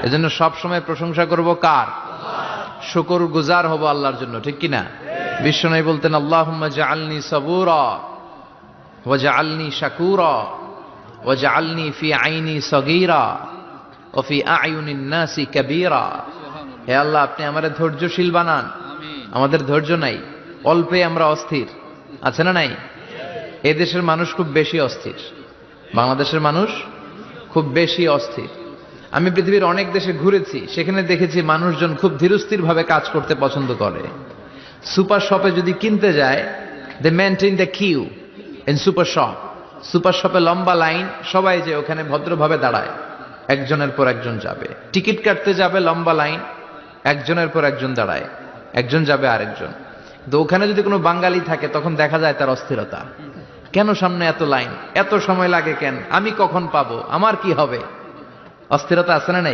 এজন্য সব সময় প্রশংসা করব কার? শুকর গুজার হব আল্লাহর জন্য, ঠিক কি না? বিশ্বনবী বলতেন, আল্লাহুম্মা জাআলনি সাবুরা ওয়া জাআলনি শাকুরা ওয়া জাআলনি ফি আইনি সগীরা ওয়া ফি আয়ুনিন নাসি কাবীরা। হে আল্লাহ, আপনি আমাদের ধৈর্যশীল বানান। আমাদের ধৈর্য নাই, অল্পে আমরা অস্থির, আছে না নাই? এই দেশের মানুষ খুব বেশি অস্থির, বাংলাদেশের মানুষ খুব বেশি অস্থির। আমি পৃথিবীর অনেক দেশে ঘুরেছি, সেখানে দেখেছি মানুষজন খুব ধীরস্থির ভাবে কাজ করতে পছন্দ করে। সুপার শপে যদি কিনতে যায়, they maintain the queue in super shop. Super শপে লম্বা লাইন, সবাই যে ওখানে ভদ্রভাবে দাঁড়ায়, একজনের পর একজন যাবে। টিকিট কাটতে যাবে, লম্বা লাইন, একজনের পর একজন দাঁড়ায়, একজন যাবে আরেকজন। তো ওখানে যদি কোনো বাঙালি থাকে, তখন দেখা যায় তার অস্থিরতা। কেন সামনে এত লাইন, এত সময় লাগে কেন, আমি কখন পাবো, আমার কি হবে? অস্থিরতা আছে না নাই?